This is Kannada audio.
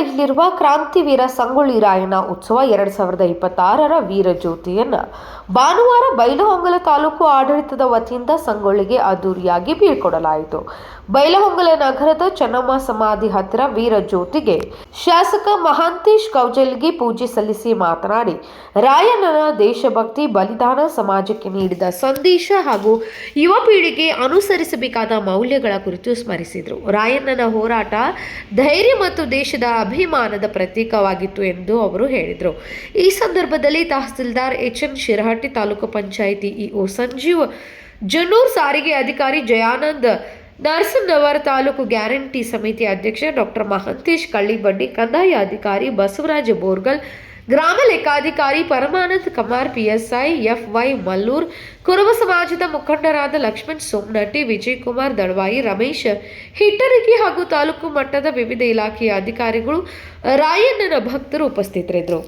ನಡೆಯಲಿರುವ ಕ್ರಾಂತಿವೀರ ಸಂಗೊಳ್ಳಿ ರಾಯಣ್ಣ ಉತ್ಸವ 2026ರ ವೀರ ಜ್ಯೋತಿಯನ್ನು ಭಾನುವಾರ ಬೈಲಹೊಂಗಲ ತಾಲೂಕು ಆಡಳಿತದ ವತಿಯಿಂದ ಸಂಗೊಳ್ಳಿಗೆ ಅದ್ದೂರಿಯಾಗಿ ಬೀಳ್ಕೊಡಲಾಯಿತು. ಬೈಲಹೊಂಗಲ ನಗರದ ಚೆನ್ನಮ್ಮ ಸಮಾಧಿ ಹತ್ತಿರ ವೀರ ಜ್ಯೋತಿಗೆ ಶಾಸಕ ಮಹಾಂತೇಶ್ ಕೌಜಲ್ಗಿ ಪೂಜೆ ಸಲ್ಲಿಸಿ ಮಾತನಾಡಿ, ರಾಯಣ್ಣನ ದೇಶಭಕ್ತಿ, ಬಲಿದಾನ, ಸಮಾಜಕ್ಕೆ ನೀಡಿದ ಸಂದೇಶ ಹಾಗೂ ಯುವ ಪೀಳಿಗೆ ಅನುಸರಿಸಬೇಕಾದ ಮೌಲ್ಯಗಳ ಕುರಿತು ಸ್ಮರಿಸಿದರು. ರಾಯಣ್ಣನ ಹೋರಾಟ ಧೈರ್ಯ ಮತ್ತು ದೇಶದ ಅಭಿಮಾನದ ಪ್ರತೀಕವಾಗಿತ್ತು ಎಂದು ಅವರು ಹೇಳಿದರು. ಈ ಸಂದರ್ಭದಲ್ಲಿ ತಹಸೀಲ್ದಾರ್ ಎಚ್.ಎನ್. ಶಿರಹಟ್ಟಿ, ತಾಲೂಕು ಪಂಚಾಯಿತಿ ಇಒ ಸಂಜೀವ್ ಜನ್ನೂರ್, ಸಾರಿಗೆ ಅಧಿಕಾರಿ ಜಯಾನಂದ್ ನರಸನ್ನವರ್, ತಾಲೂಕು ಗ್ಯಾರಂಟಿ ಸಮಿತಿ ಅಧ್ಯಕ್ಷ ಡಾಕ್ಟರ್ ಮಹಾಂತೇಶ್ ಕಳ್ಳಿಬಡ್ಡಿ, ಕಂದಾಯ ಅಧಿಕಾರಿ ಬಸವರಾಜ ಬೋರ್ಗಲ್, ಗ್ರಾಮ ಲೆಕ್ಕಾಧಿಕಾರಿ ಪರಮಾನಂದ್ ಕಮಾರ್, ಪಿಎಸ್ಐ ಎಫ್.ವೈ. ಮಲ್ಲೂರ್, ಕುರುಬ ಸಮಾಜದ ಮುಖಂಡರಾದ ಲಕ್ಷ್ಮಣ್ ಸೋಮನಟ್ಟಿ, ವಿಜಯಕುಮಾರ್ ದಳವಾಯಿ, ರಮೇಶ್ ಹಿಟ್ಟರಗಿ ಹಾಗೂ ತಾಲೂಕು ಮಟ್ಟದ ವಿವಿಧ ಇಲಾಖೆಯ ಅಧಿಕಾರಿಗಳು, ರಾಯಣ್ಣನ ಭಕ್ತರು ಉಪಸ್ಥಿತರಿದ್ದರು.